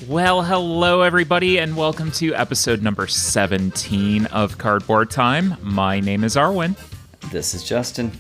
Well, hello everybody, and welcome to episode number 17 of Cardboard Time. My name is Arwen. This is Justin.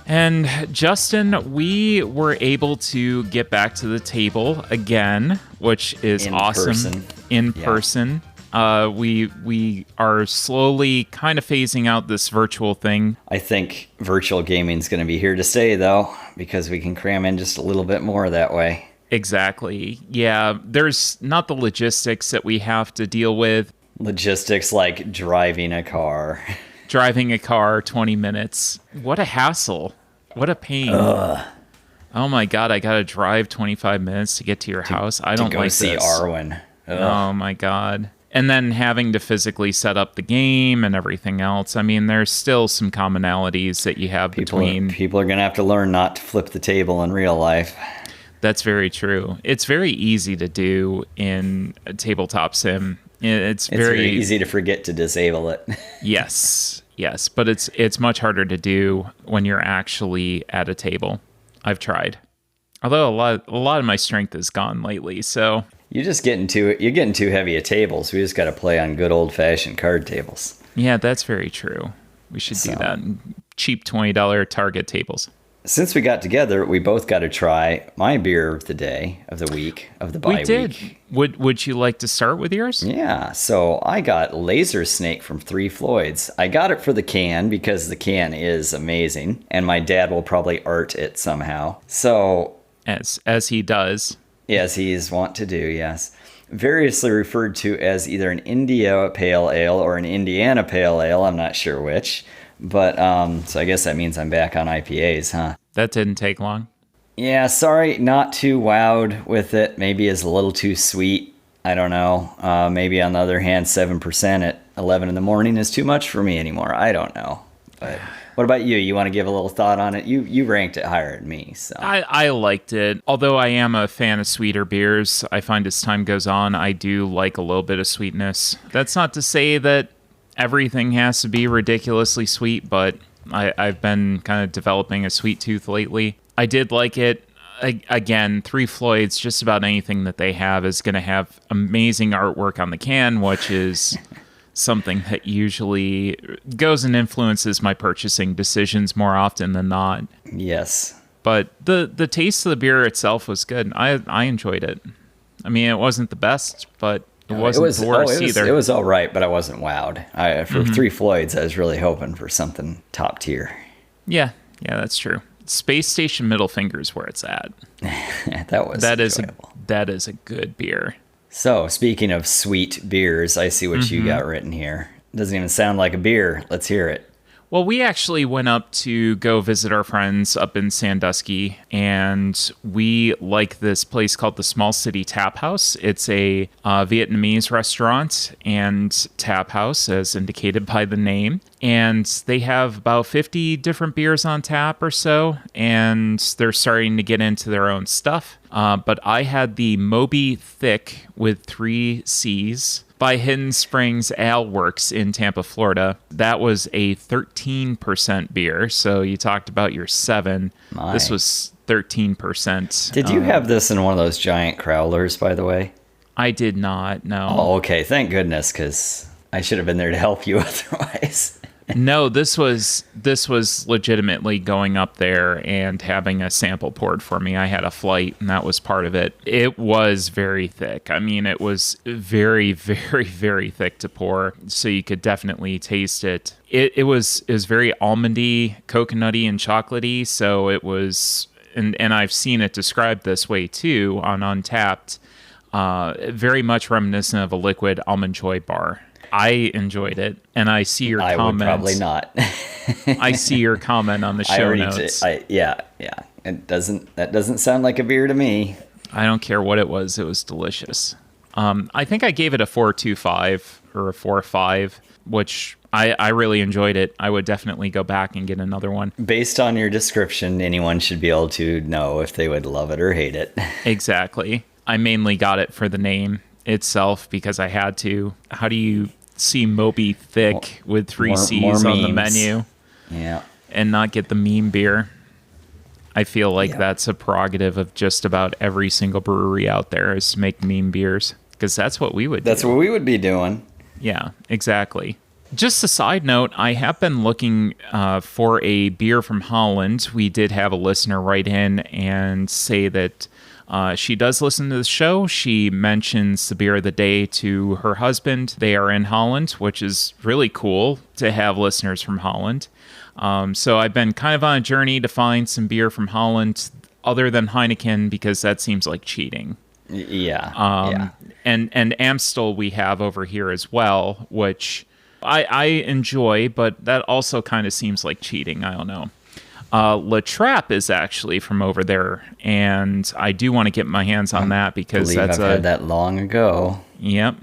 And Justin, we were able to get back to the table again, which is awesome. In person. We are slowly kind of phasing out this virtual thing. I think virtual gaming is going to be here to stay, though, because we can cram in just a little bit more that way. Exactly. Yeah, there's not the logistics that we have to deal with. Logistics like driving a car. Driving a car 20 minutes. What a hassle. What a pain. Ugh. Oh my God, I got to drive 25 minutes to get to your house. I don't like this. To go see Arwen. Ugh. Oh my God. And then having to physically set up the game and everything else. I mean, there's still some commonalities that you have between... People are going to have to learn not to flip the table in real life. That's very true. It's very easy to do in a tabletop sim. It's very easy to forget to disable it. Yes, but it's much harder to do when you're actually at a table. I've tried. Although a lot of my strength is gone lately, so... You're getting too heavy at tables. We just got to play on good old-fashioned card tables. Yeah, that's very true. We should do that. Cheap $20 Target tables. Since we got together, we both got to try my beer of the day, of the week, of the bye week. We did. Would you like to start with yours? Yeah, so I got Laser Snake from Three Floyds. I got it for the can because the can is amazing, and my dad will probably art it somehow. So... As he does. As he is wont to do, yes. Variously referred to as either an India Pale Ale or an Indiana Pale Ale. I'm not sure which. But, so I guess that means I'm back on IPAs, huh? That didn't take long. Yeah, sorry, not too wowed with it. Maybe it's a little too sweet. I don't know. Maybe on the other hand, 7% at 11 in the morning is too much for me anymore. I don't know. But what about you? You want to give a little thought on it? You ranked it higher than me, so. I liked it. Although I am a fan of sweeter beers, I find as time goes on, I do like a little bit of sweetness. That's not to say that everything has to be ridiculously sweet, but I've been kind of developing a sweet tooth lately. I did like it. Again, Three Floyds, just about anything that they have is going to have amazing artwork on the can, which is something that usually goes and influences my purchasing decisions more often than not. Yes. But the taste of the beer itself was good. I enjoyed it. I mean, it wasn't the best, but it wasn't the worst either. It was all right, but I wasn't wowed. For Three Floyds, I was really hoping for something top tier. Yeah, that's true. Space Station Middle Finger's where it's at. That is a good beer. So, speaking of sweet beers, I see what you got written here. Doesn't even sound like a beer. Let's hear it. Well, we actually went up to go visit our friends up in Sandusky, and we like this place called the Small City Tap House. It's a Vietnamese restaurant and tap house, as indicated by the name. And they have about 50 different beers on tap or so, and they're starting to get into their own stuff. But I had the Moby Thick with 3 C's by Hidden Springs Ale Works in Tampa, Florida. That was a 13% beer. So you talked about your 7. My. This was 13%. Did you have this in one of those giant crowlers, by the way? I did not, no. Oh, okay. Thank goodness, because I should have been there to help you otherwise. No, this was legitimately going up there and having a sample poured for me. I had a flight, and that was part of it. It was very thick. I mean, it was very, very, very thick to pour, so you could definitely taste it. It was very almondy, coconutty, and chocolatey, so it was, and I've seen it described this way too on Untapped, very much reminiscent of a liquid Almond Joy bar. I enjoyed it, and I see your comment. I would probably not. I see your comment on the show notes. Yeah. That doesn't sound like a beer to me. I don't care what it was. It was delicious. I think I gave it a 4.25 or a 4.5, which I really enjoyed it. I would definitely go back and get another one. Based on your description, anyone should be able to know if they would love it or hate it. Exactly. I mainly got it for the name itself because I had to. How do you see Moby Thick with 3 C's on the menu? Yeah. And not get the meme beer? I feel like Yeah. that's a prerogative of just about every single brewery out there is to make meme beers, because that's what we would That's do. what we would be doing. Yeah, exactly. Just a side note, I have been looking for a beer from Holland. We did have a listener write in and say that she does listen to the show. She mentions the beer of the day to her husband. They are in Holland, which is really cool to have listeners from Holland. So I've been kind of on a journey to find some beer from Holland other than Heineken, because that seems like cheating. Yeah. And Amstel we have over here as well, which I enjoy, but that also kind of seems like cheating. I don't know. La Trappe is actually from over there, and I do want to get my hands on that because I've had that long ago. Yep,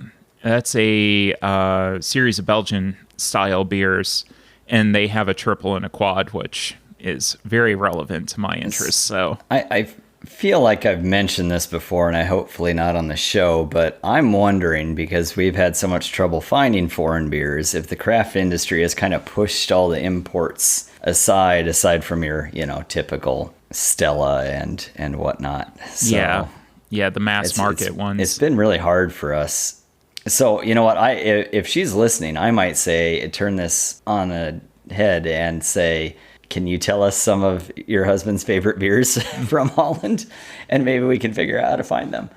that's a series of Belgian style beers, and they have a triple and a quad, which is very relevant to my interests. So I feel like I've mentioned this before, and I hopefully not on the show, but I'm wondering, because we've had so much trouble finding foreign beers, if the craft industry has kind of pushed all the imports aside from your, typical Stella and whatnot. So yeah, the mass market ones. It's been really hard for us. So, you know what? If she's listening, I might say, turn this on a head and say, can you tell us some of your husband's favorite beers from Holland? And maybe we can figure out how to find them.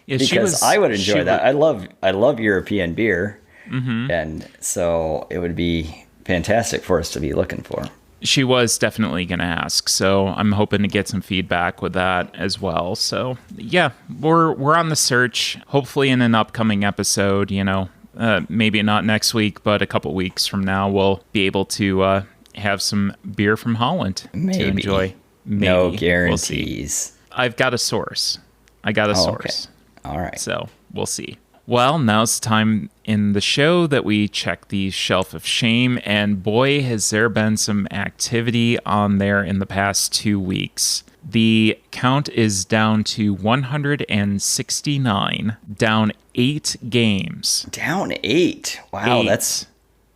Yeah, because I would enjoy that. I love European beer. Mm-hmm. And so it would be fantastic for us to be looking for. She was definitely going to ask, so I'm hoping to get some feedback with that as well. So yeah, we're on the search. Hopefully in an upcoming episode, maybe not next week, but a couple weeks from now, we'll be able to have some beer from Holland to enjoy. Maybe. No guarantees. We'll see. I've got a source. Okay. All right. So we'll see. Well, now's the time in the show that we check the shelf of shame, and boy, has there been some activity on there in the past 2 weeks. The count is down to 169, down 8 games. Down 8? Wow, 8.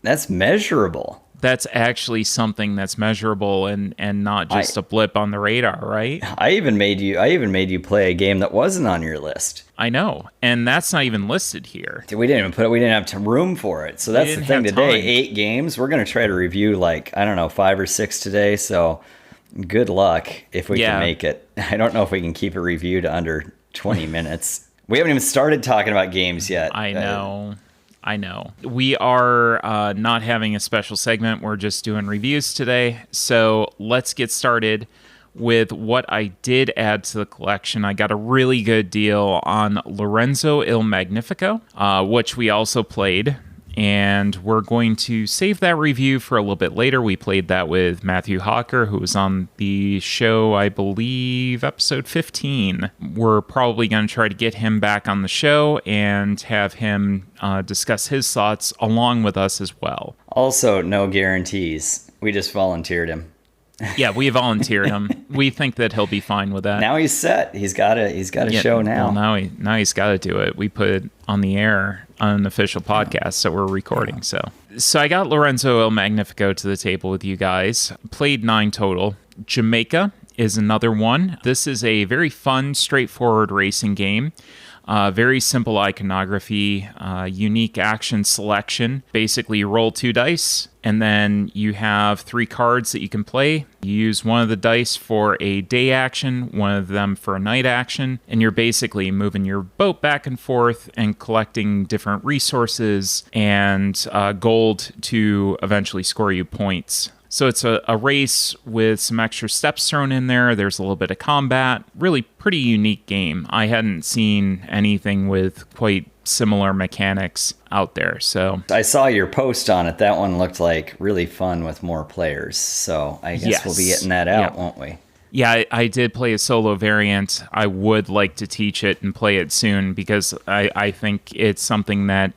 that's measurable. That's actually something that's measurable and not just a blip on the radar, right? I even made you play a game that wasn't on your list. I know, and that's not even listed here. We didn't have room for it. So that's the thing today. 8 games. We're going to try to review 5 or 6 today. So good luck if we can make it. I don't know if we can keep a review to under 20 minutes. We haven't even started talking about games yet. I know. We are not having a special segment. We're just doing reviews today. So let's get started with what I did add to the collection. I got a really good deal on Lorenzo Il Magnifico, which we also played. And we're going to save that review for a little bit later. We played that with Matthew Hawker, who was on the show, I believe, episode 15. We're probably going to try to get him back on the show and have him discuss his thoughts along with us as well. Also, no guarantees. We just volunteered him. Yeah, we volunteered him. We think that he'll be fine with that. Now he's set. He's got a show now. Well, now he's got to do it. We put it on the air on an official podcast, so we're recording. So I got Lorenzo Il Magnifico to the table with you guys. Played 9 total. Jamaica is another one. This is a very fun, straightforward racing game. Very simple iconography, unique action selection. Basically, you roll 2 dice, and then you have 3 cards that you can play. You use one of the dice for a day action, one of them for a night action, and you're basically moving your boat back and forth and collecting different resources and gold to eventually score you points. So it's a race with some extra steps thrown in there. There's a little bit of combat. Really pretty unique game. I hadn't seen anything with quite similar mechanics out there. So I saw your post on it. That one looked like really fun with more players. So I guess we'll be getting that out, won't we? Yeah, I did play a solo variant. I would like to teach it and play it soon because I think it's something that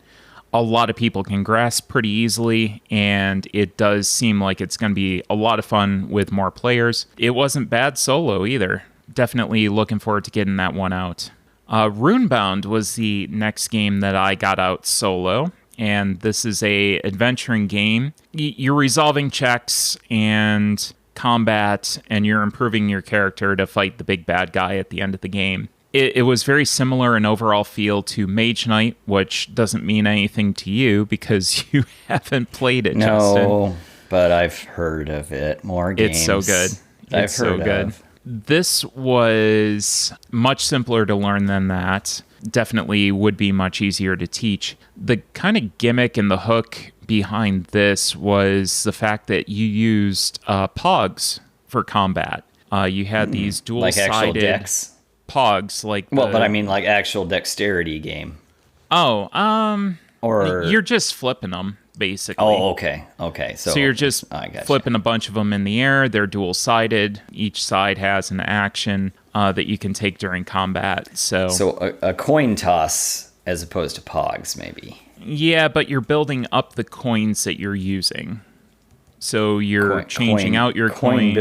a lot of people can grasp pretty easily, and it does seem like it's going to be a lot of fun with more players. It wasn't bad solo either. Definitely looking forward to getting that one out. Runebound was the next game that I got out solo, and this is a adventuring game. You're resolving checks, and combat, and you're improving your character to fight the big bad guy at the end of the game. It was very similar in overall feel to Mage Knight, which doesn't mean anything to you because you haven't played it, Justin. No, but I've heard of it. More games. It's so good. It's so good. This was much simpler to learn than that. Definitely would be much easier to teach. The kind of gimmick and the hook behind this was the fact that you used pogs for combat. You had these dual-sided... Like actual decks? Pogs, like but I mean like actual dexterity game. Or you're just flipping them, basically. Oh, okay. So you're just flipping a bunch of them in the air. They're dual-sided. Each side has an action that you can take during combat. So a coin toss as opposed to pogs, maybe. Yeah, but you're building up the coins that you're using. So you're changing out your coins.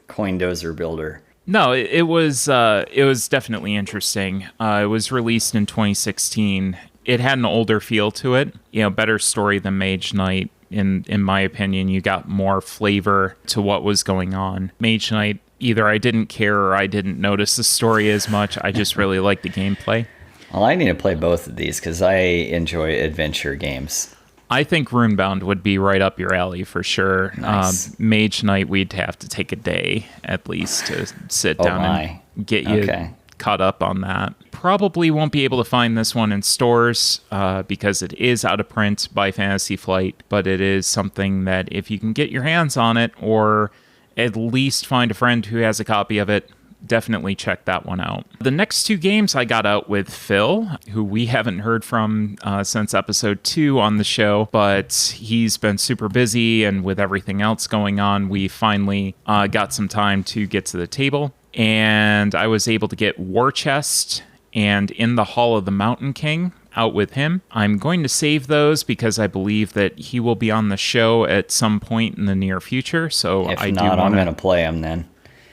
Coin dozer builder. No, it was definitely interesting. It was released in 2016. It had an older feel to it. Better story than Mage Knight. In my opinion, you got more flavor to what was going on. Mage Knight, either I didn't care or I didn't notice the story as much. I just really liked the gameplay. Well, I need to play both of these because I enjoy adventure games. I think Runebound would be right up your alley for sure. Nice. Mage Knight, we'd have to take a day at least to sit down and get you caught up on that. Probably won't be able to find this one in stores because it is out of print by Fantasy Flight, but it is something that if you can get your hands on it or at least find a friend who has a copy of it, definitely check that one out. The next two games I got out with Phil, who we haven't heard from since episode 2 on the show, but he's been super busy, and with everything else going on, we finally got some time to get to the table. And I was able to get War Chest and In the Hall of the Mountain King out with him. I'm going to save those because I believe that he will be on the show at some point in the near future. So I'm going to play them then.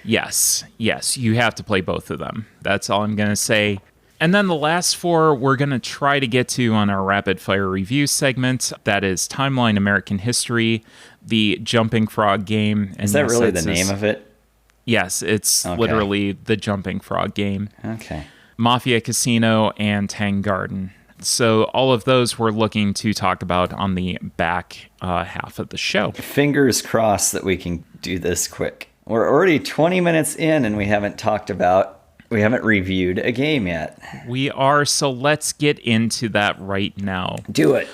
Yes, you have to play both of them. That's all I'm going to say. And then the last 4 we're going to try to get to on our rapid fire review segment. That is Timeline American History, the Jumping Frog game. And is that really the name of it? Yes, it's literally the Jumping Frog game. Okay. Mafia Casino and Tang Garden. So all of those we're looking to talk about on the back half of the show. Fingers crossed that we can do this quick. We're already 20 minutes in and we haven't reviewed a game yet. We are, so let's get into that right now. Do it.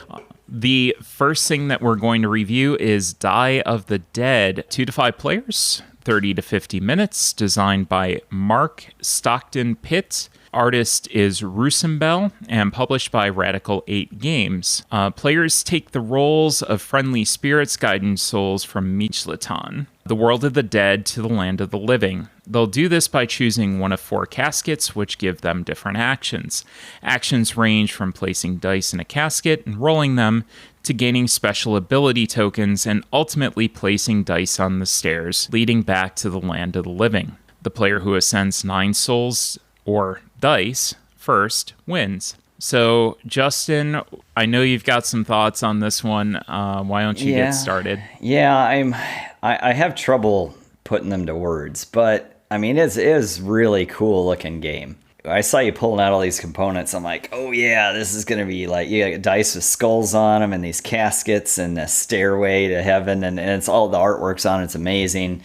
The first thing that we're going to review is Die of the Dead. 2 to 5 players, 30 to 50 minutes, designed by Mark Stockton Pitt. Artist is Rusembel and published by Radical 8 Games. Players take the roles of friendly spirits guiding souls from Michlatan, the world of the dead, to the land of the living. They'll do this by choosing one of 4 caskets, which give them different actions. Actions range from placing dice in a casket and rolling them, to gaining special ability tokens and ultimately placing dice on the stairs, leading back to the land of the living. The player who ascends 9 souls or dice first wins. So, Justin, I know you've got some thoughts on this one. Why don't you get started? Yeah, I have trouble putting them to words, but I mean, it is really cool looking game. I saw you pulling out all these components. I'm like, oh yeah, this is going to be like, you got dice with skulls on them and these caskets and a stairway to heaven. And it's all the artwork's on. It's amazing.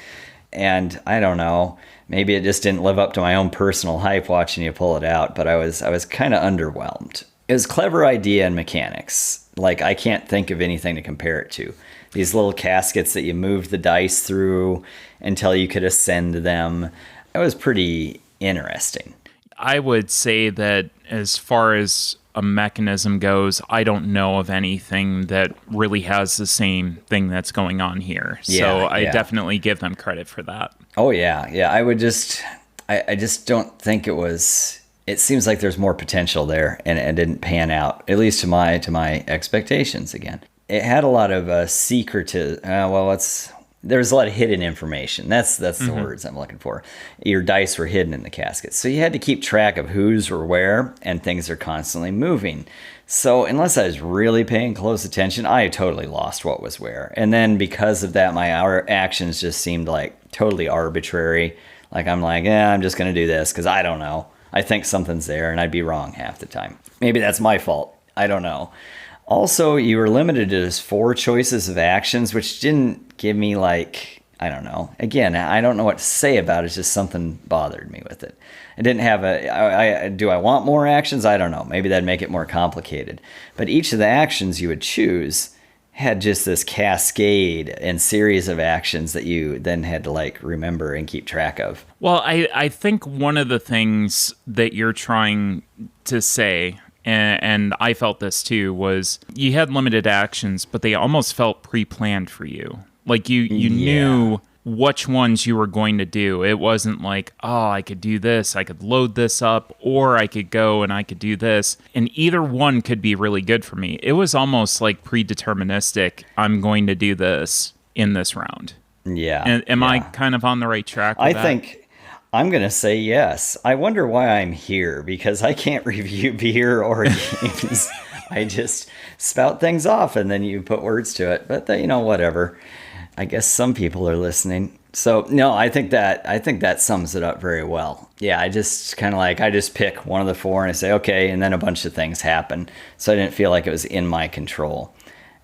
And I don't know, maybe it just didn't live up to my own personal hype watching you pull it out, but I was kind of underwhelmed. It was a clever idea and mechanics. Like, I can't think of anything to compare it to. These little caskets that you moved the dice through until you could ascend them. It was pretty interesting. I would say that as far as a mechanism goes, I don't know of anything that really has the same thing that's going on here. So I definitely give them credit for that. Oh, yeah. I just don't think it seems like there's more potential there and it didn't pan out, at least to my expectations again. It had a lot of secretive, There's a lot of hidden information. That's the words I'm looking for. Your dice were hidden in the caskets. So you had to keep track of whose were where, and things are constantly moving. So unless I was really paying close attention, I totally lost what was where. And then because of that, my actions just seemed like totally arbitrary. Like I'm like, I'm just going to do this because I don't know. I think something's there, and I'd be wrong half the time. Maybe that's my fault. I don't know. Also, you were limited to just 4 choices of actions, which didn't give me like, I don't know. Again, I don't know what to say about it. It's just something bothered me with it. I didn't have do I want more actions? I don't know. Maybe that'd make it more complicated. But each of the actions you would choose had just this cascade and series of actions that you then had to like remember and keep track of. Well, I think one of the things that you're trying to say, and I felt this too, was you had limited actions, but they almost felt pre-planned for you. Like you knew which ones you were going to do. It wasn't like, oh, I could do this, I could load this up, or I could go and I could do this. And either one could be really good for me. It was almost like predeterministic. I'm going to do this in this round. Yeah. And am I kind of on the right track with that? I think I'm going to say yes. I wonder why I'm here, because I can't review beer or games. I just spout things off and then you put words to it. But, whatever. I guess some people are listening. So, no, I think that sums it up very well. Yeah, I just kind of like, I just pick one of the 4 and I say, okay, and then a bunch of things happen. So I didn't feel like it was in my control.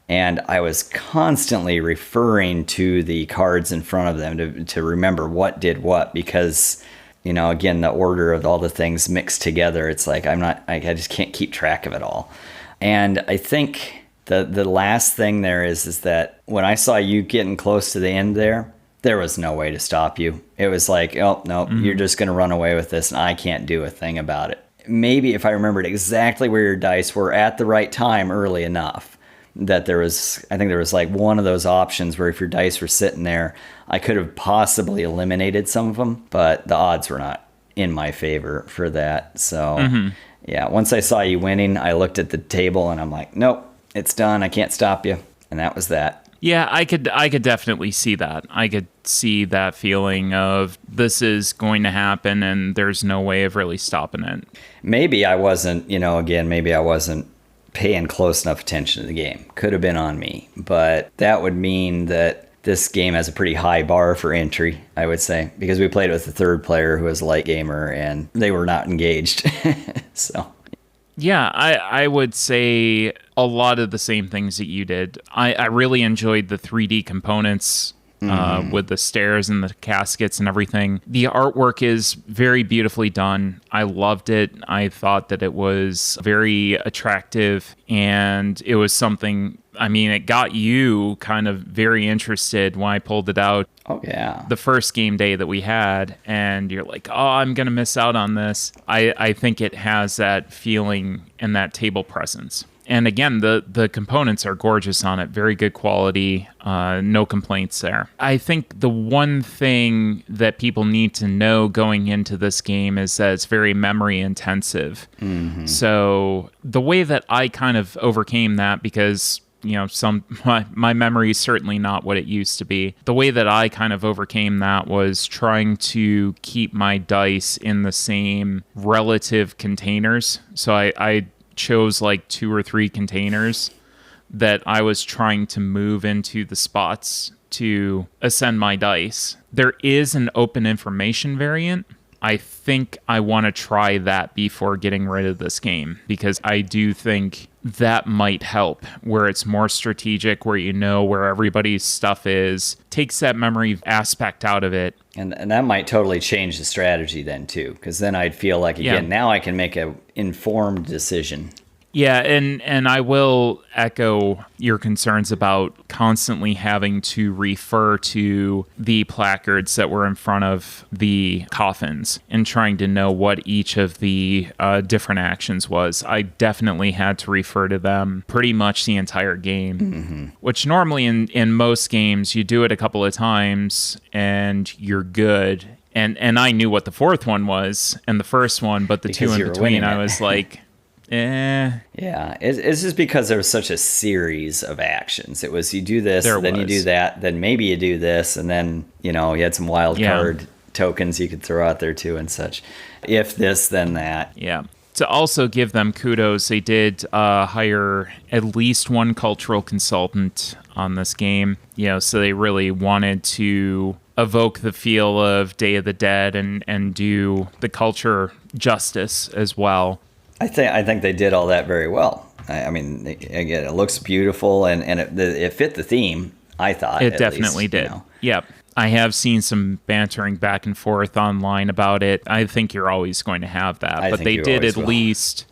And I was constantly referring to the cards in front of them to remember what did what, because, again, the order of all the things mixed together, it's like I just can't keep track of it all. And I think the last thing there is that when I saw you getting close to the end there was no way to stop you. It was like, oh, no, you're just going to run away with this, and I can't do a thing about it. Maybe if I remembered exactly where your dice were at the right time early enough, that I think there was like one of those options where if your dice were sitting there, I could have possibly eliminated some of them, but the odds were not in my favor for that. So, yeah, once I saw you winning, I looked at the table and I'm like, nope, it's done. I can't stop you. And that was that. Yeah, I could definitely see that. I could see that feeling of this is going to happen and there's no way of really stopping it. Maybe I wasn't, maybe I wasn't paying close enough attention to the game. Could have been on me. But that would mean that this game has a pretty high bar for entry, I would say, because we played it with a third player who was a light gamer and they were not engaged. So... Yeah, I would say a lot of the same things that you did. I really enjoyed the 3D components with the stairs and the caskets and everything. The artwork is very beautifully done. I loved it. I thought that it was very attractive, and it was something... I mean, it got you kind of very interested when I pulled it out. Oh, yeah. The first game day that we had, and you're like, oh, I'm going to miss out on this. I think it has that feeling and that table presence. And again, the components are gorgeous on it. Very good quality. No complaints there. I think the one thing that people need to know going into this game is that it's very memory intensive. Mm-hmm. So the way that I kind of overcame that, because... my memory is certainly not what it used to be. The way that I kind of overcame that was trying to keep my dice in the same relative containers. So I chose like 2 or 3 containers that I was trying to move into the spots to ascend my dice. There is an open information variant. I think I want to try that before getting rid of this game, because I do think that might help, where it's more strategic, where you know where everybody's stuff is, takes that memory aspect out of it. And that might totally change the strategy then too, because then I'd feel like, again, now I can make an informed decision. Yeah, and I will echo your concerns about constantly having to refer to the placards that were in front of the coffins and trying to know what each of the different actions was. I definitely had to refer to them pretty much the entire game, which normally in most games you do it a couple of times and you're good. And I knew what the fourth one was and the first one, but the two in between, I was like... Yeah, it's just because there was such a series of actions. It was you do this, There then you was. do that, then maybe you do this, and then, you had some wild Yeah. card tokens you could throw out there too and such. If this, then that. Yeah. To also give them kudos, they did hire at least one cultural consultant on this game. So they really wanted to evoke the feel of Day of the Dead and do the culture justice as well. I think they did all that very well. I mean, again, it looks beautiful and it fit the theme. I thought It at definitely least, did. Yep. I have seen some bantering back and forth online about it. I think you're always going to have that, but they did at least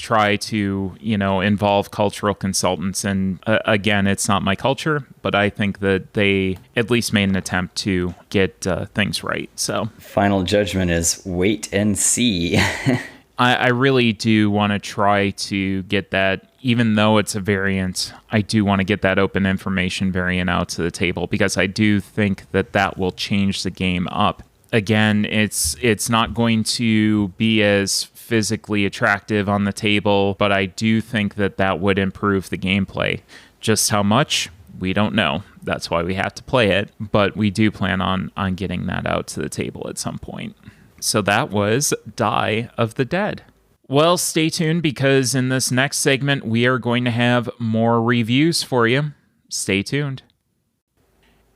try to, involve cultural consultants. And again, it's not my culture, but I think that they at least made an attempt to get things right. So final judgment is wait and see. I really do want to try to get that, even though it's a variant, I do want to get that open information variant out to the table because I do think that will change the game up. Again, it's not going to be as physically attractive on the table, but I do think that would improve the gameplay. Just how much? We don't know. That's why we have to play it, but we do plan on getting that out to the table at some point. So that was Die of the Dead. Well, stay tuned because in this next segment, we are going to have more reviews for you. Stay tuned.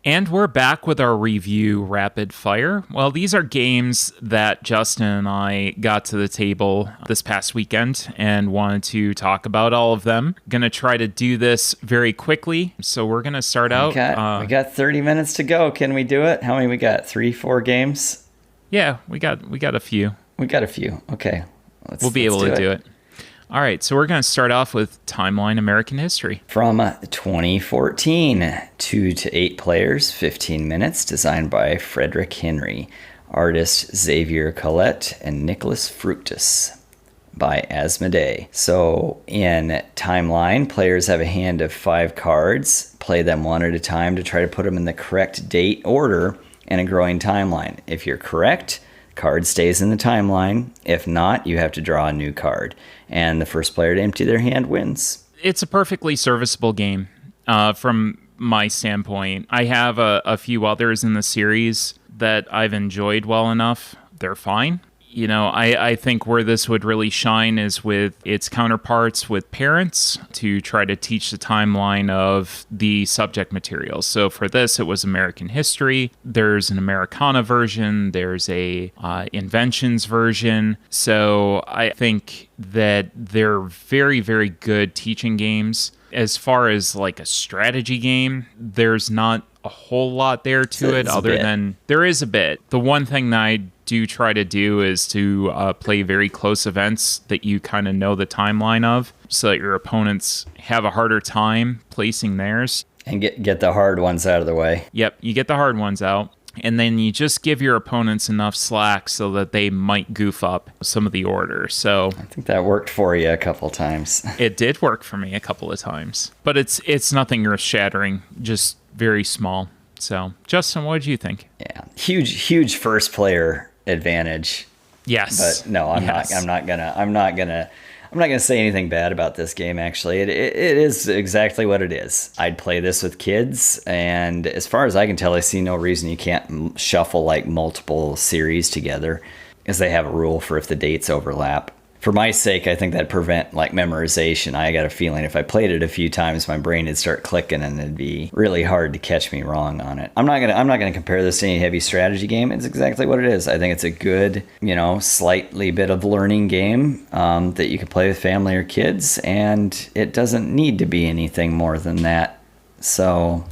And we're back with our review rapid fire. Well, these are games that Justin and I got to the table this past weekend and wanted to talk about all of them. Going to try to do this very quickly. So we're going to start out. We got 30 minutes to go. Can we do it? How many we got? 3, 4 games? Yeah, we got a few. We got a few. Okay. We'll be able to do it. All right, so we're going to start off with Timeline American History. From 2014, 2 to 8 players, 15 minutes, designed by Frederick Henry. Artist Xavier Collette and Nicholas Fructus by Asmodee. So in Timeline, players have a hand of 5 cards. Play them one at a time to try to put them in the correct date order in a growing timeline. If you're correct, card stays in the timeline. If not, you have to draw a new card. And the first player to empty their hand wins. It's a perfectly serviceable game from my standpoint. I have a few others in the series that I've enjoyed well enough. They're fine. I think where this would really shine is with its counterparts with parents to try to teach the timeline of the subject materials. So for this, it was American history. There's an Americana version. There's a inventions version. So I think that they're very, very good teaching games. As far as like a strategy game, there's not a whole lot there to it other than there is a bit. The one thing that I do try to do is to play very close events that you kind of know the timeline of so that your opponents have a harder time placing theirs. And get the hard ones out of the way. Yep, you get the hard ones out. And then you just give your opponents enough slack so that they might goof up some of the order. So I think that worked for you a couple times. It did work for me a couple of times. But it's nothing earth-shattering, just very small. So, Justin, what did you think? Yeah, huge first player advantage. Yes. But no, I'm not gonna say anything bad about this game. Actually, it is exactly what it is. I'd play this with kids, and as far as I can tell, I see no reason you can't shuffle like multiple series together, as they have a rule for if the dates overlap. For my sake, I think that'd prevent like memorization. I got a feeling if I played it a few times, my brain would start clicking, and it'd be really hard to catch me wrong on it. I'm not gonna compare this to any heavy strategy game. It's exactly what it is. I think it's a good, slightly bit of learning game that you can play with family or kids, and it doesn't need to be anything more than that. So,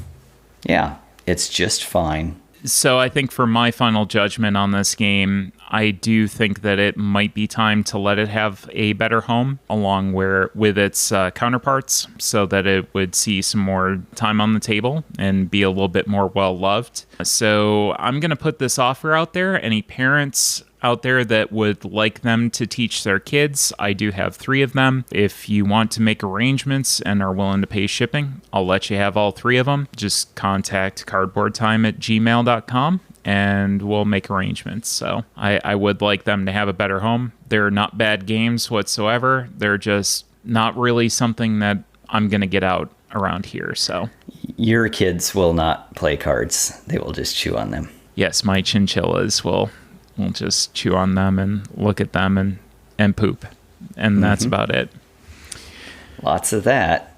yeah, it's just fine. So I think for my final judgment on this game, I do think that it might be time to let it have a better home along with its counterparts so that it would see some more time on the table and be a little bit more well-loved. So I'm going to put this offer out there. Any parents out there that would like them to teach their kids, I do have 3 of them. If you want to make arrangements and are willing to pay shipping, I'll let you have all 3 of them. Just contact cardboardtime@gmail.com and we'll make arrangements. So I would like them to have a better home. They're not bad games whatsoever. They're just not really something that I'm going to get out around here. So your kids will not play cards. They will just chew on them. Yes, my chinchillas will just chew on them and look at them and poop. And that's about it. Lots of that.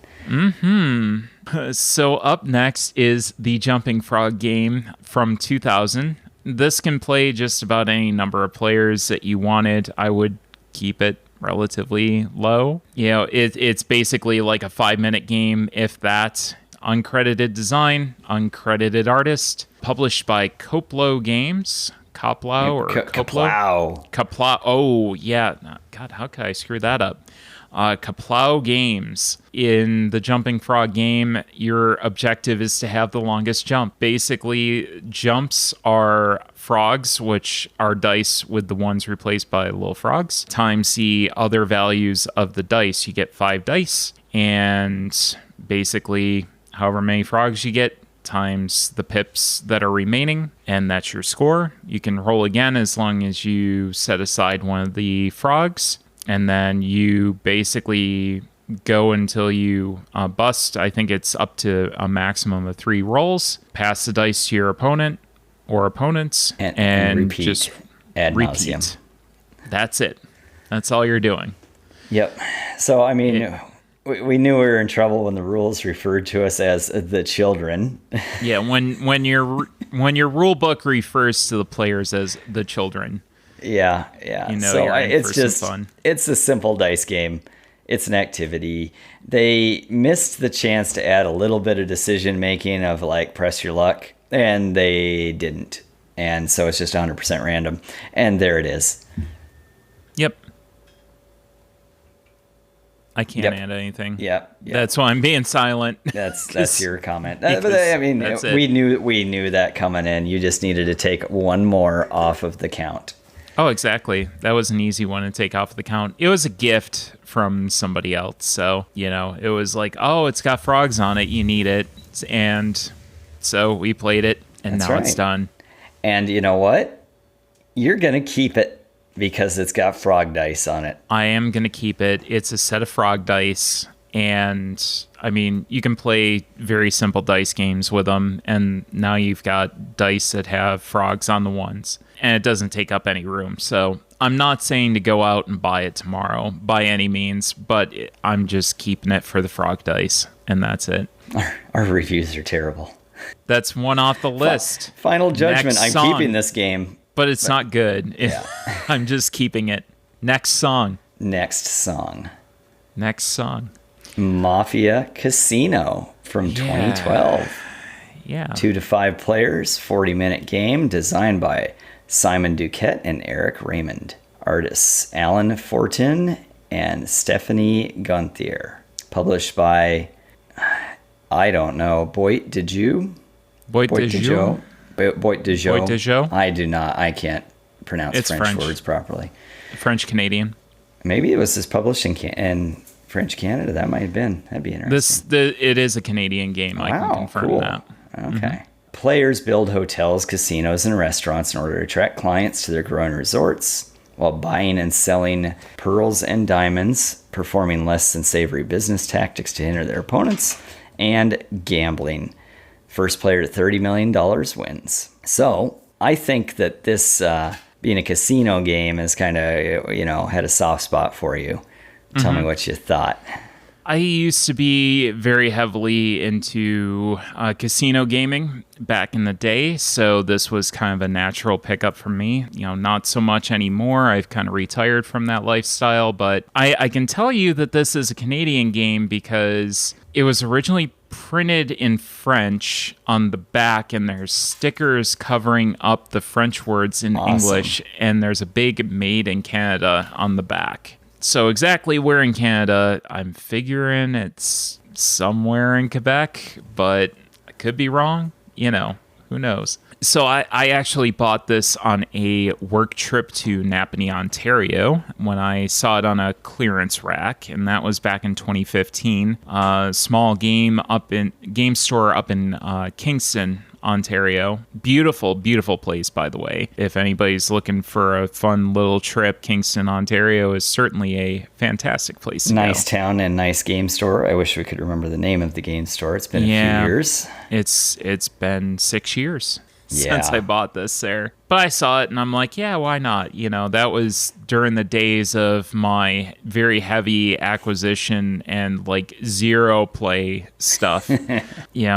So up next is the Jumping Frog game from 2000. This can play just about any number of players that you wanted. I would keep it relatively low. You know, it's basically like a 5-minute game, if that. Uncredited design, uncredited artist, published by Koplo Games. Koplo or Koplo? Koplo. Oh, yeah. God, how could I screw that up? Koplo Games. In the Jumping Frog game, your objective is to have the longest jump. Basically, jumps are frogs, which are dice with the ones replaced by little frogs, times the other values of the dice. You get 5 dice, and basically, however many frogs you get times the pips that are remaining, and that's your score. You can roll again as long as you set aside one of the frogs, and then you basically go until you bust. I think it's up to a maximum of 3 rolls. Pass the dice to your opponent or opponents, and repeat just ad repeat. nauseam. That's it. That's all you're doing. Yep. So, I mean, we knew we were in trouble when the rules referred to us as the children. Yeah, when your rule book refers to the players as the children. Yeah. You know, so you're in it's for just some fun. It's a simple dice game. It's an activity. They missed the chance to add a little bit of decision making of like press your luck, and they didn't. And so it's just 100% random. And there it is. Yep. I can't add anything. Yep. That's why I'm being silent. That's your comment. Because But I mean, that's it. we knew that coming in. You just needed to take one more off of the count. Oh, exactly. That was an easy one to take off the count. It was a gift from somebody else. So, you know, it was like, oh, it's got frogs on it. You need it. And so we played it, and That's now right. it's done. And you know what? You're going to keep it because it's got frog dice on it. I am going to keep it. It's a set of frog dice. And I mean, you can play very simple dice games with them. And now you've got dice that have frogs on the ones. And it doesn't take up any room. So I'm not saying to go out and buy it tomorrow by any means, but I'm just keeping it for the frog dice. And that's it. Our reviews are terrible. That's one off the list. Final judgment. Next I'm song. keeping this game. But it's not good. Yeah. I'm just keeping it. Next song. Next song. Mafia Casino from 2012. Yeah. 2 to 5 players, 40-minute game designed by Simon Duquette and Eric Raymond. Artists Alan Fortin and Stephanie Gunthier. Published by, I don't know, Boit de Joux? Boit de Joux? Boit de Joux. Boit de Joux? I can't pronounce French words properly. French-Canadian. Maybe it was just published in French Canada. That might have been. That'd be interesting. It is a Canadian game. I can confirm cool. that. Okay. Players build hotels, casinos, and restaurants in order to attract clients to their growing resorts while buying and selling pearls and diamonds, performing less than savory business tactics to hinder their opponents, and gambling. First player to $30 million wins. So I think that this being a casino game is kind of, had a soft spot for you. Tell me what you thought. I used to be very heavily into casino gaming back in the day, so this was kind of a natural pickup for me. Not so much anymore. I've kind of retired from that lifestyle, but I can tell you that this is a Canadian game because it was originally printed in French on the back, and there's stickers covering up the French words in English, and there's a big "Made in Canada" on the back. So exactly where in Canada, I'm figuring it's somewhere in Quebec, but I could be wrong. Who knows? So I actually bought this on a work trip to Napanee, Ontario, when I saw it on a clearance rack, and that was back in 2015. A small game store up in Kingston, Ontario. Beautiful, beautiful place, by the way. If anybody's looking for a fun little trip, Kingston, Ontario is certainly a fantastic place to Nice go. town and nice game store. I wish we could remember the name of the game store. It's been a few years. It's been 6 years Yeah. since I bought this there. But I saw it and I'm like, yeah, why not? That was during the days of my very heavy acquisition and like zero play stuff.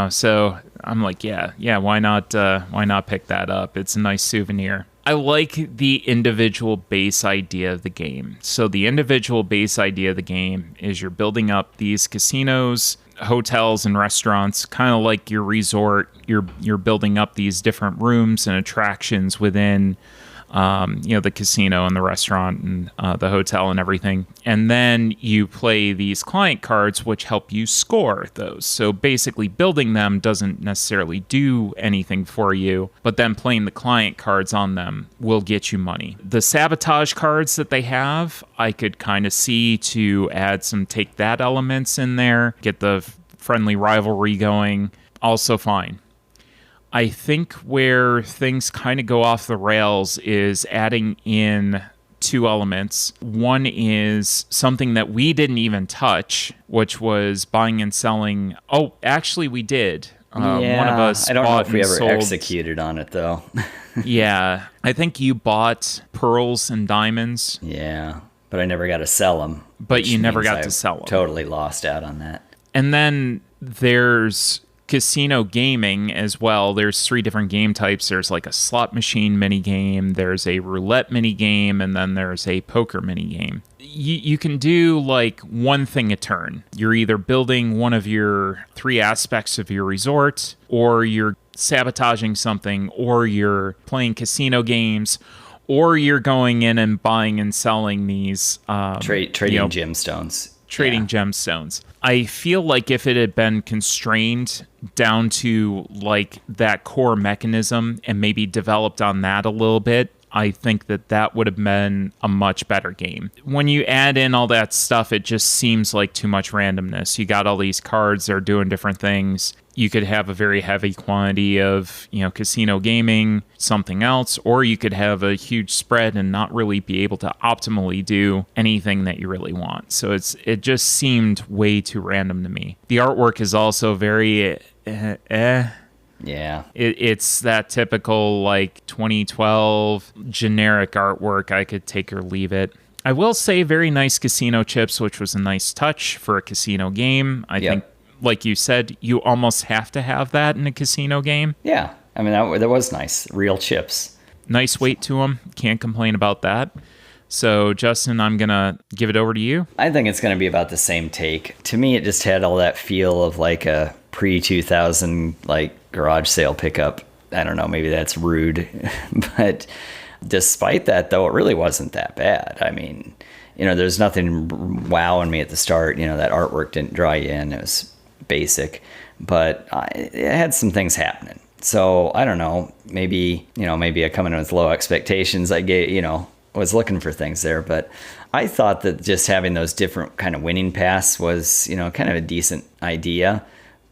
So I'm like, yeah, why not pick that up? It's a nice souvenir. I like the individual base idea of the game. So the individual base idea of the game is you're building up these casinos, hotels, and restaurants, kind of like your resort. You're building up these different rooms and attractions within the casino and the restaurant and the hotel and everything. And then you play these client cards, which help you score those. So basically building them doesn't necessarily do anything for you, but then playing the client cards on them will get you money. The sabotage cards that they have, I could kind of see to add some take that elements in there, get the friendly rivalry going. Also fine. I think where things kind of go off the rails is adding in two elements. One is something that we didn't even touch, which was buying and selling. Oh, actually, we did. One of us. I don't know if we ever sold. executed on it, though. Yeah. I think you bought pearls and diamonds. Yeah, but I never got to sell them. But you never got to sell them. Totally lost out on that. And then there's casino gaming as well. There's 3 different game types. There's like a slot machine mini game, there's a roulette mini game, and then there's a poker mini game. You can do like one thing a turn. You're either building one of your 3 aspects of your resort, or you're sabotaging something, or you're playing casino games, or you're going in and buying and selling these trading gemstones. Gemstones. I feel like if it had been constrained down to like that core mechanism and maybe developed on that a little bit, I think that would have been a much better game. When you add in all that stuff, it just seems like too much randomness. You got all these cards that are doing different things. You could have a very heavy quantity of, casino gaming, something else, or you could have a huge spread and not really be able to optimally do anything that you really want. So it just seemed way too random to me. The artwork is also very Yeah. It's that typical like 2012 generic artwork. I could take or leave it. I will say very nice casino chips, which was a nice touch for a casino game. I think, like you said, you almost have to have that in a casino game. Yeah. I mean, that was nice. Real chips. Nice weight to them. Can't complain about that. So, Justin, I'm going to give it over to you. I think it's going to be about the same take. To me, it just had all that feel of like a pre-2000 like garage sale pickup. I don't know, maybe that's rude. But despite that, though, it really wasn't that bad. I mean, there's nothing wowing me at the start. That artwork didn't draw you in. It was basic. But it had some things happening. So, I don't know, maybe I come in with low expectations. Was looking for things there, but I thought that just having those different kind of winning paths was, kind of a decent idea.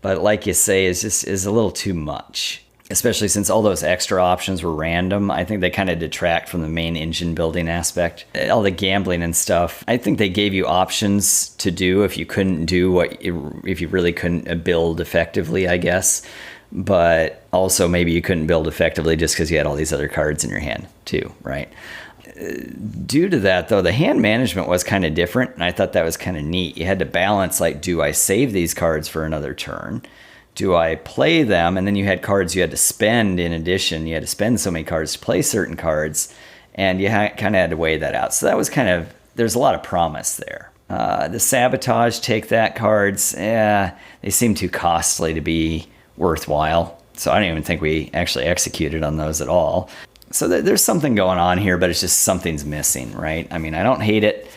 But like you say, is a little too much, especially since all those extra options were random. I think they kind of detract from the main engine building aspect. All the gambling and stuff, I think they gave you options to do if you couldn't do if you really couldn't build effectively, I guess. But also maybe you couldn't build effectively just because you had all these other cards in your hand too, right? Due to that, though, the hand management was kind of different, and I thought that was kind of neat. You had to balance, like, do I save these cards for another turn? Do I play them? And then you had cards you had to spend in addition. You had to spend so many cards to play certain cards, and you kind of had to weigh that out. So that was there's a lot of promise there. The sabotage, take that cards, they seem too costly to be worthwhile. So I don't even think we actually executed on those at all. So there's something going on here, but it's just something's missing, right? I mean, I don't hate it.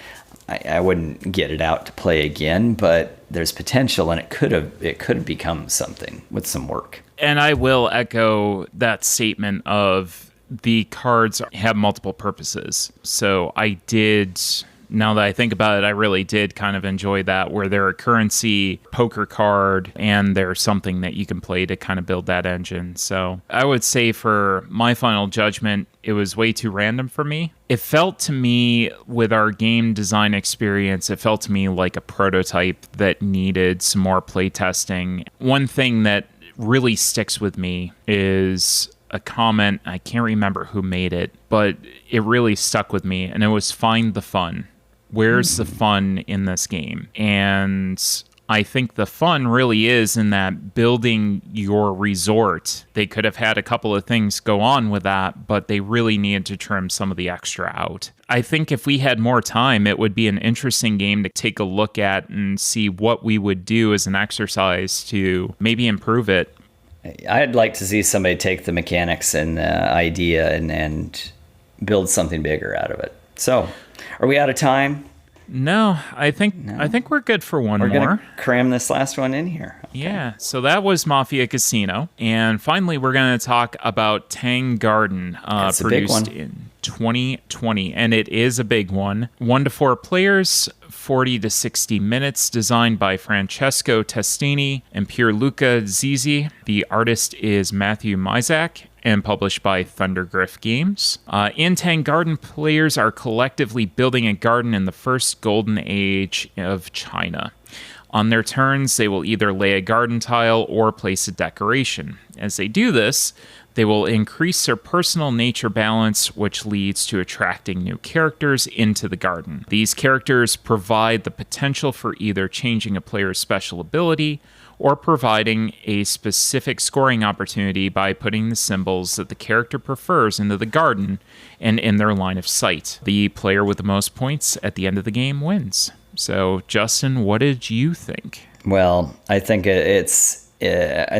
I wouldn't get it out to play again, but there's potential, and it could have become something with some work. And I will echo that statement of the cards have multiple purposes. So I did now that I think about it, I really did kind of enjoy that, where they're a currency poker card and there's something that you can play to kind of build that engine. So I would say for my final judgment, it was way too random for me. It felt to me, with our game design experience, it felt to me like a prototype that needed some more playtesting. One thing that really sticks with me is a comment, I can't remember who made it, but it really stuck with me, and it was find the fun. Where's the fun in this game? And I think the fun really is in that building your resort. They could have had a couple of things go on with that, but they really needed to trim some of the extra out. I think if we had more time, it would be an interesting game to take a look at and see what we would do as an exercise to maybe improve it. I'd like to see somebody take the mechanics and idea and build something bigger out of it. So, are we out of time? No, I think we're good for one more. We're gonna cram this last one in here. Okay. Yeah, so that was Mafia Casino, and finally we're going to talk about Tang Garden, produced in 2020, and it is a big one. 1 to 4 players, 40 to 60 minutes, designed by Francesco Testini and Pierluca Zizi. The artist is Matthew Mizak, and published by Thundergriff Games. In Tang Garden, players are collectively building a garden in the first golden age of China. On their turns, they will either lay a garden tile or place a decoration. As they do this, they will increase their personal nature balance, which leads to attracting new characters into the garden. These characters provide the potential for either changing a player's special ability or providing a specific scoring opportunity by putting the symbols that the character prefers into the garden and in their line of sight. The player with the most points at the end of the game wins. So, Justin, what did you think? Well, I think I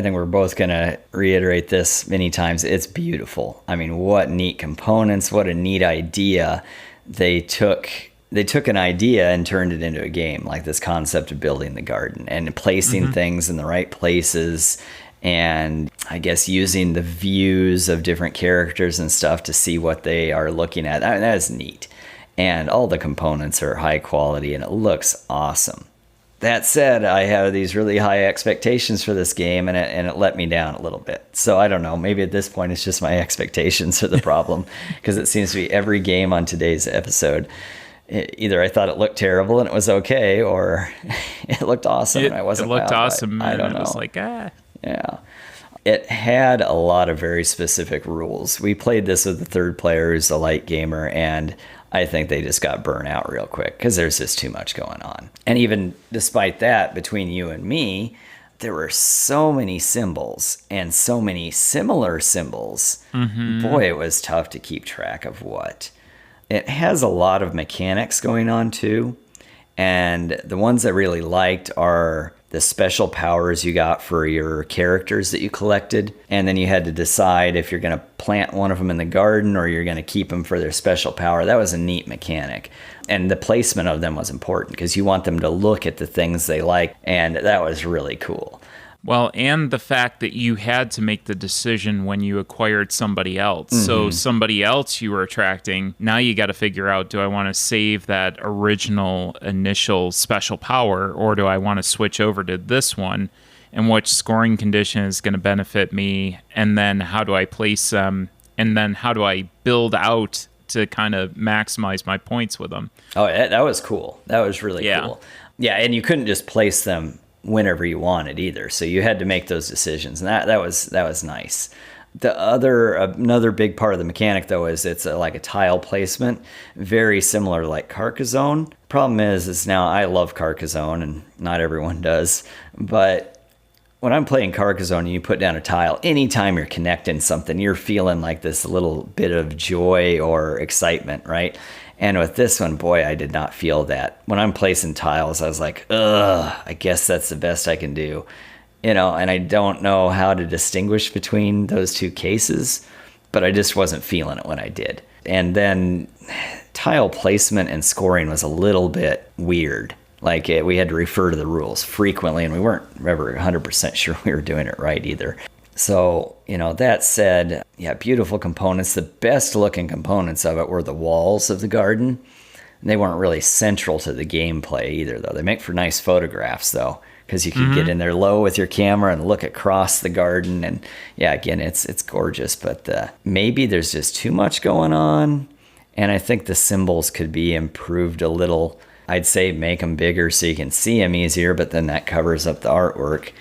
think we're both going to reiterate this many times. It's beautiful. I mean, what neat components, what a neat idea. They took an idea and turned it into a game, like this concept of building the garden and placing things in the right places, and I guess using the views of different characters and stuff to see what they are looking at. I mean, that is neat. And all the components are high quality and it looks awesome. That said, I have these really high expectations for this game, and it let me down a little bit. So I don't know, maybe at this point it's just my expectations are the problem, because it seems to be every game on today's episode. Either I thought it looked terrible and it was okay, or it looked awesome and I wasn't. It looked awesome I don't and know. It was like, ah. Yeah. It had a lot of very specific rules. We played this with the third player who's a light gamer, and I think they just got burnt out real quick because there's just too much going on. And even despite that, between you and me, there were so many symbols and so many similar symbols. Boy, it was tough to keep track of what. It has a lot of mechanics going on too. And the ones I really liked are the special powers you got for your characters that you collected. And then you had to decide if you're going to plant one of them in the garden or you're going to keep them for their special power. That was a neat mechanic. And the placement of them was important because you want them to look at the things they like. And that was really cool. Well, and the fact that you had to make the decision when you acquired somebody else. So somebody else you were attracting, now you got to figure out, do I want to save that original initial special power, or do I want to switch over to this one? And which scoring condition is going to benefit me? And then how do I place them? And then how do I build out to kind of maximize my points with them? Oh, that was cool. That was really cool. Yeah, and you couldn't just place them whenever you wanted either, so you had to make those decisions, and that was nice. Another big part of the mechanic though is it's like a tile placement, very similar to like Carcassonne. Problem is now I love Carcassonne and not everyone does, but when I'm playing Carcassonne and you put down a tile, anytime you're connecting something, you're feeling like this little bit of joy or excitement, right? And with this one, boy, I did not feel that. When I'm placing tiles, I was like, I guess that's the best I can do. And I don't know how to distinguish between those two cases, but I just wasn't feeling it when I did. And then tile placement and scoring was a little bit weird. Like we had to refer to the rules frequently, and we weren't ever 100% sure we were doing it right either. So, that said, yeah, beautiful components. The best looking components of it were the walls of the garden. They weren't really central to the gameplay either, though. They make for nice photographs, though, because you can get in there low with your camera and look across the garden. And yeah, again, it's gorgeous. But maybe there's just too much going on. And I think the symbols could be improved a little. I'd say make them bigger so you can see them easier, but then that covers up the artwork.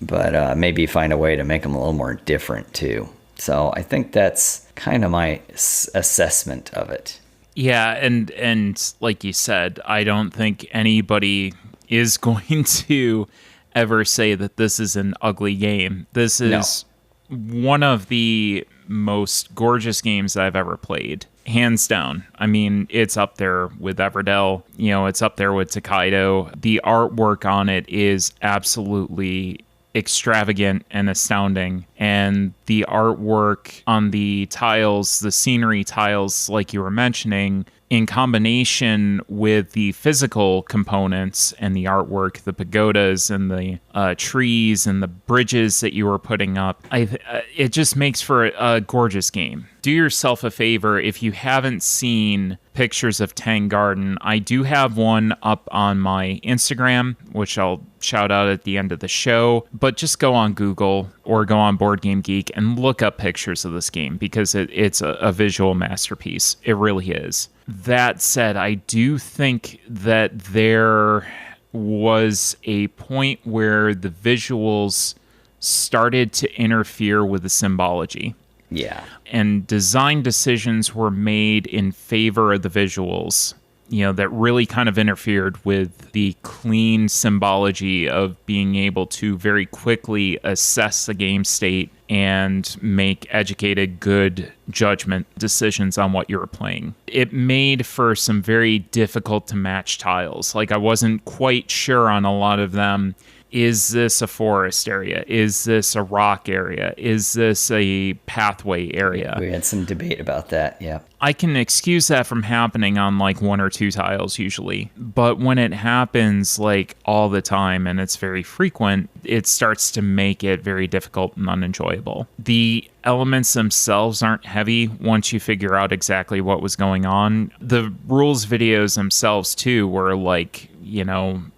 But maybe find a way to make them a little more different, too. So I think that's kind of my assessment of it. Yeah, and like you said, I don't think anybody is going to ever say that this is an ugly game. This is one of the most gorgeous games I've ever played, hands down. I mean, it's up there with Everdell. You know, it's up there with Tokaido. The artwork on it is absolutely extravagant and astounding, and the artwork on the tiles, the scenery tiles, like you were mentioning, in combination with the physical components and the artwork, the pagodas and the trees and the bridges that you were putting up, it just makes for a gorgeous game. Do yourself a favor, if you haven't seen pictures of Tang Garden, I do have one up on my Instagram, which I'll shout out at the end of the show, but just go on Google or go on Board Game Geek and look up pictures of this game, because it's a visual masterpiece. It really is. That said, I do think that there was a point where the visuals started to interfere with the symbology. Yeah. And design decisions were made in favor of the visuals, you know, that really kind of interfered with the clean symbology of being able to very quickly assess the game state and make educated, good judgment decisions on what you were playing. It made for some very difficult to match tiles. Like, I wasn't quite sure on a lot of them. Is this a forest area? Is this a rock area? Is this a pathway area? We had some debate about that, yeah. I can excuse that from happening on like one or two tiles usually. But when it happens like all the time and it's very frequent, it starts to make it very difficult and unenjoyable. The elements themselves aren't heavy once you figure out exactly what was going on. The rules videos themselves too were like,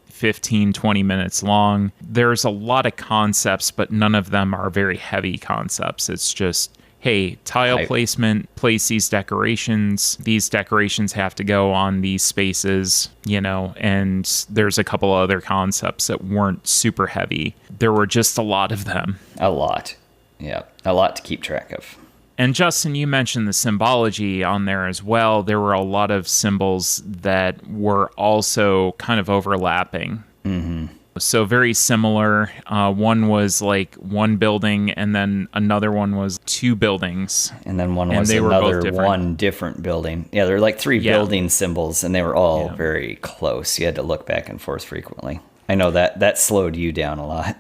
15, 20 minutes long. There's a lot of concepts, but none of them are very heavy concepts. It's just, hey, tile placement, place these decorations. These decorations have to go on these spaces, and there's a couple other concepts that weren't super heavy. There were just a lot of them. A lot. Yeah, a lot to keep track of. And Justin, you mentioned the symbology on there as well. There were a lot of symbols that were also kind of overlapping. Mm-hmm. So very similar. One was like one building, and then another one was two buildings. And then one was another one different building. Yeah, there were like three building symbols, and they were all very close. You had to look back and forth frequently. I know that slowed you down a lot.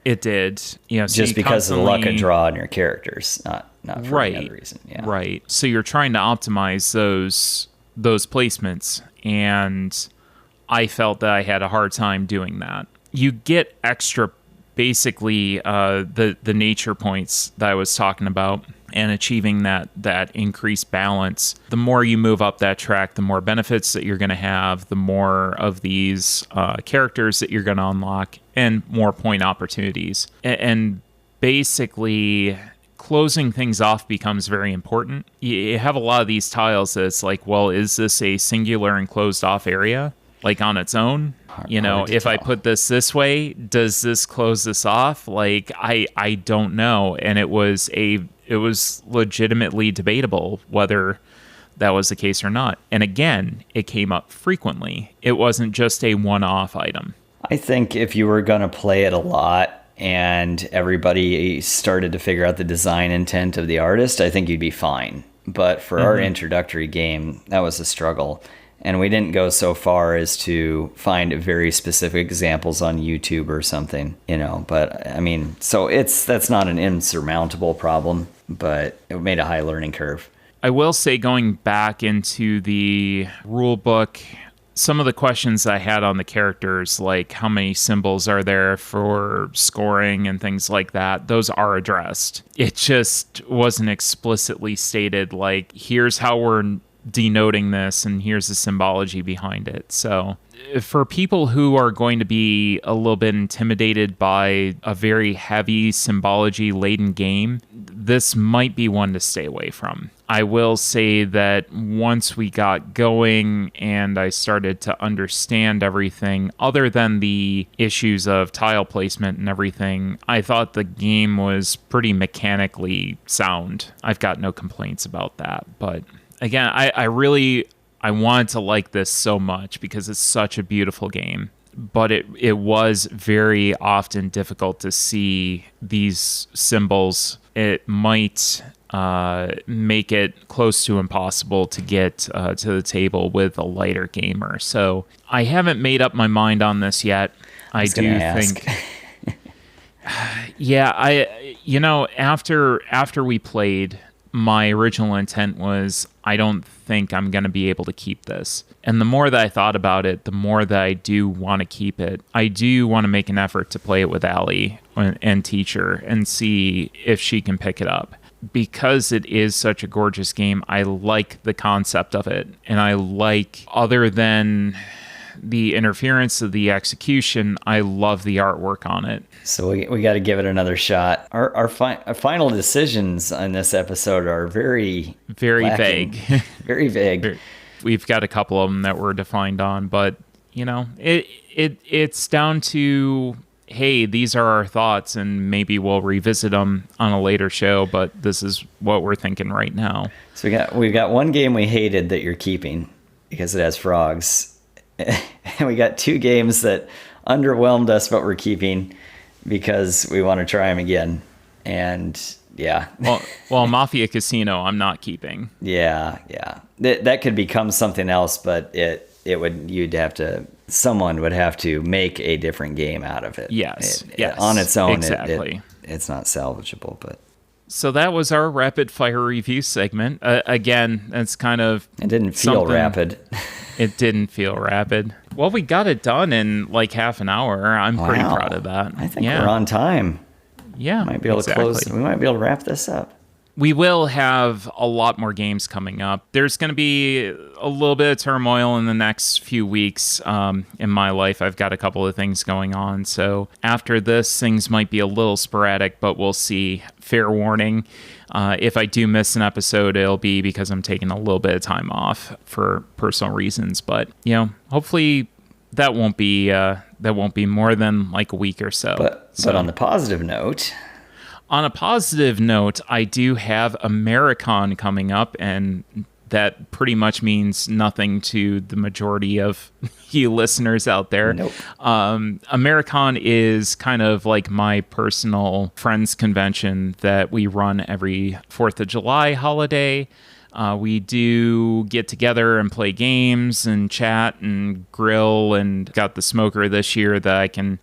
It did. So just because of the luck of draw in your characters, not for any other reason. Yeah. Right. So you're trying to optimize those placements, and I felt that I had a hard time doing that. You get extra, basically, the nature points that I was talking about, and achieving that increased balance. The more you move up that track, the more benefits that you're going to have, the more of these characters that you're going to unlock, and more point opportunities. And basically, closing things off becomes very important. You have a lot of these tiles that it's like, well, is this a singular and closed off area, like on its own? If I put this way, does this close this off? Like, I don't know. And it was legitimately debatable whether that was the case or not. And again, it came up frequently. It wasn't just a one-off item. I think if you were going to play it a lot and everybody started to figure out the design intent of the artist, I think you'd be fine. But for our introductory game, that was a struggle. And we didn't go so far as to find very specific examples on YouTube or something, But I mean, so that's not an insurmountable problem, but it made a high learning curve. I will say, going back into the rule book, some of the questions I had on the characters, like how many symbols are there for scoring and things like that, those are addressed. It just wasn't explicitly stated, like, here's how we're denoting this, and here's the symbology behind it. So for people who are going to be a little bit intimidated by a very heavy symbology laden game, this might be one to stay away from. I will say that once we got going and I started to understand everything, other than the issues of tile placement and everything, I thought the game was pretty mechanically sound. I've got no complaints about that. But again, I wanted to like this so much because it's such a beautiful game. But it was very often difficult to see these symbols. It might make it close to impossible to get to the table with a lighter gamer. So I haven't made up my mind on this yet. I do think... Yeah, after we played, my original intent was, I don't think I'm going to be able to keep this. And the more that I thought about it, the more that I do want to keep it. I do want to make an effort to play it with Allie and teach her and see if she can pick it up. Because it is such a gorgeous game, I like the concept of it. And I like, other than the interference of the execution, I love the artwork on it. So we got to give it another shot. Our final decisions on this episode are very vague. Very vague. We've got a couple of them that we're defined on, but it's down to, hey, these are our thoughts, and maybe we'll revisit them on a later show, but this is what we're thinking right now. So we've got one game we hated that you're keeping because it has frogs. And we got 2 games that underwhelmed us, but we're keeping because we want to try them again. And yeah. Well, Mafia Casino, I'm not keeping. Yeah. That could become something else, but someone would have to make a different game out of it. Yes. On its own, exactly. It's not salvageable, but. So that was our rapid fire review segment. Again, it's kind of... It didn't feel rapid. It didn't feel rapid. Well, we got it done in like half an hour. I'm pretty proud of that. I think we're on time. Yeah, might be able to close. We might be able to wrap this up. We will have a lot more games coming up. There's going to be a little bit of turmoil in the next few weeks in my life. I've got a couple of things going on. So after this, things might be a little sporadic, but we'll see. Fair warning. If I do miss an episode, it'll be because I'm taking a little bit of time off for personal reasons. But, hopefully that won't be more than like a week or so. But on the positive note... On a positive note, I do have Americon coming up, and that pretty much means nothing to the majority of you listeners out there. Nope. Americon is kind of like my personal friends convention that we run every 4th of July holiday. We do get together and play games and chat and grill, and got the smoker this year that I can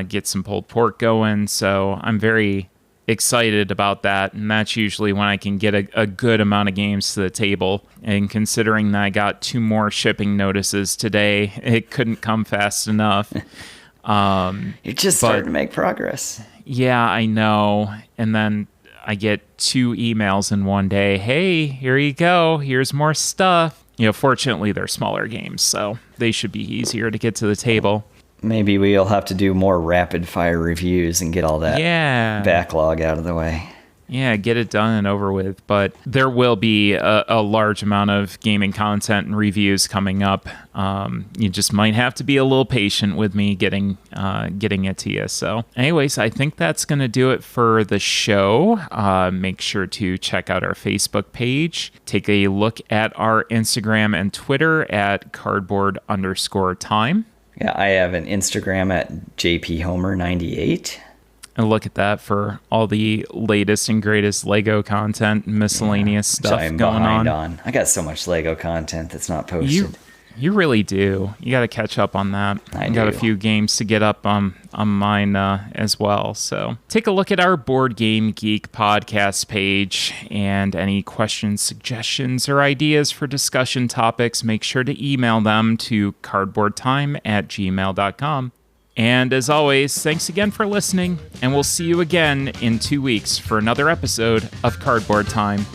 get some pulled pork going. So I'm very excited about that, and that's usually when I can get a good amount of games to the table. And considering that I got 2 more shipping notices today, it couldn't come fast enough. You're just starting to make progress. Yeah, I know. And then I get 2 emails in one day. Hey, here you go. Here's more stuff. Fortunately, they're smaller games, so they should be easier to get to the table. Maybe we'll have to do more rapid fire reviews and get all that backlog out of the way. Yeah, get it done and over with. But there will be a large amount of gaming content and reviews coming up. You just might have to be a little patient with me getting it to you. So anyways, I think that's going to do it for the show. Make sure to check out our Facebook page. Take a look at our Instagram and Twitter at cardboard_time. Yeah, I have an Instagram at jphomer98. And look at that for all the latest and greatest Lego content, miscellaneous stuff going on. I got so much Lego content that's not posted. You really do. You got to catch up on that. I got a few games to get up on mine as well. So take a look at our Board Game Geek podcast page, and any questions, suggestions, or ideas for discussion topics, make sure to email them to cardboardtime@gmail.com. And as always, thanks again for listening, and we'll see you again in 2 weeks for another episode of Cardboard Time.